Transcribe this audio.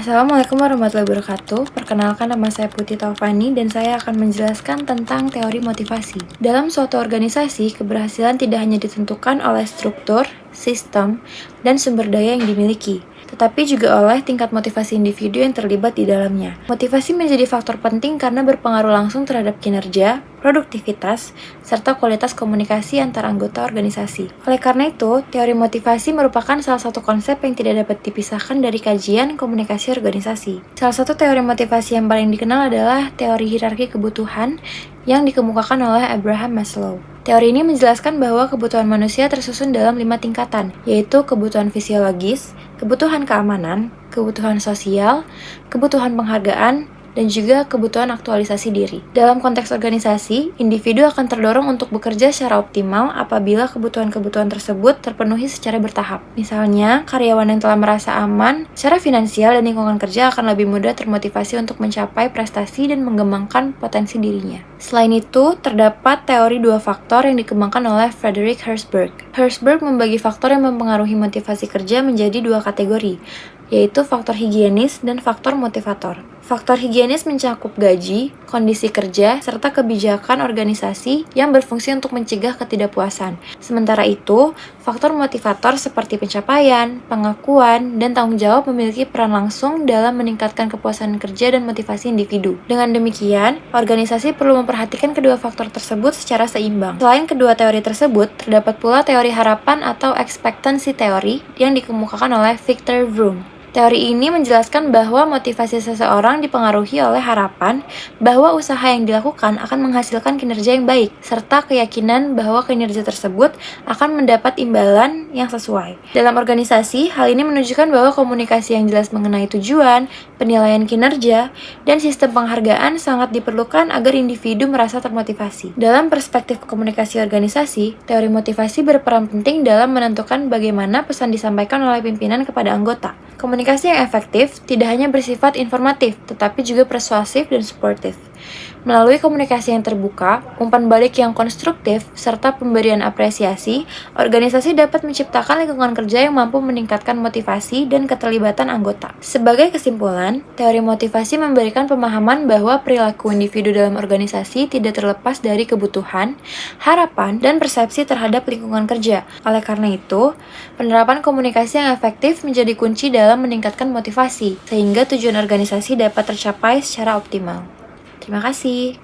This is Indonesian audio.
Assalamualaikum warahmatullahi wabarakatuh. Perkenalkan, nama saya Putri Taufani dan saya akan menjelaskan tentang teori motivasi. Dalam suatu organisasi, keberhasilan tidak hanya ditentukan oleh struktur, sistem, dan sumber daya yang dimiliki, tetapi juga oleh tingkat motivasi individu yang terlibat di dalamnya. Motivasi menjadi faktor penting karena berpengaruh langsung terhadap kinerja, produktivitas, serta kualitas komunikasi antar anggota organisasi. Oleh karena itu, teori motivasi merupakan salah satu konsep yang tidak dapat dipisahkan dari kajian komunikasi organisasi. Salah satu teori motivasi yang paling dikenal adalah teori hierarki kebutuhan yang dikemukakan oleh Abraham Maslow. Teori ini menjelaskan bahwa kebutuhan manusia tersusun dalam 5 tingkatan, yaitu kebutuhan fisiologis, kebutuhan keamanan, kebutuhan sosial, kebutuhan penghargaan, dan juga kebutuhan aktualisasi diri. Dalam konteks organisasi, individu akan terdorong untuk bekerja secara optimal apabila kebutuhan-kebutuhan tersebut terpenuhi secara bertahap. Misalnya, karyawan yang telah merasa aman secara finansial dan lingkungan kerja akan lebih mudah termotivasi untuk mencapai prestasi dan mengembangkan potensi dirinya. Selain itu, terdapat teori 2 faktor yang dikembangkan oleh Frederick Herzberg. Herzberg membagi faktor yang mempengaruhi motivasi kerja menjadi 2 kategori, yaitu faktor higienis dan faktor motivator. Faktor higienis mencakup gaji, kondisi kerja, serta kebijakan organisasi yang berfungsi untuk mencegah ketidakpuasan. Sementara itu, faktor motivator seperti pencapaian, pengakuan, dan tanggung jawab memiliki peran langsung dalam meningkatkan kepuasan kerja dan motivasi individu. Dengan demikian, organisasi perlu memperhatikan kedua faktor tersebut secara seimbang. Selain kedua teori tersebut, terdapat pula teori harapan atau expectancy theory yang dikemukakan oleh Victor Vroom. Teori ini menjelaskan bahwa motivasi seseorang dipengaruhi oleh harapan bahwa usaha yang dilakukan akan menghasilkan kinerja yang baik, serta keyakinan bahwa kinerja tersebut akan mendapat imbalan yang sesuai. Dalam organisasi, hal ini menunjukkan bahwa komunikasi yang jelas mengenai tujuan, penilaian kinerja, dan sistem penghargaan sangat diperlukan agar individu merasa termotivasi. Dalam perspektif komunikasi organisasi, teori motivasi berperan penting dalam menentukan bagaimana pesan disampaikan oleh pimpinan kepada anggota. Komunikasi yang efektif tidak hanya bersifat informatif, tetapi juga persuasif dan suportif. Melalui komunikasi yang terbuka, umpan balik yang konstruktif, serta pemberian apresiasi, organisasi dapat menciptakan lingkungan kerja yang mampu meningkatkan motivasi dan keterlibatan anggota. Sebagai kesimpulan, teori motivasi memberikan pemahaman bahwa perilaku individu dalam organisasi tidak terlepas dari kebutuhan, harapan, dan persepsi terhadap lingkungan kerja. Oleh karena itu, penerapan komunikasi yang efektif menjadi kunci dalam meningkatkan motivasi, sehingga tujuan organisasi dapat tercapai secara optimal. Terima kasih.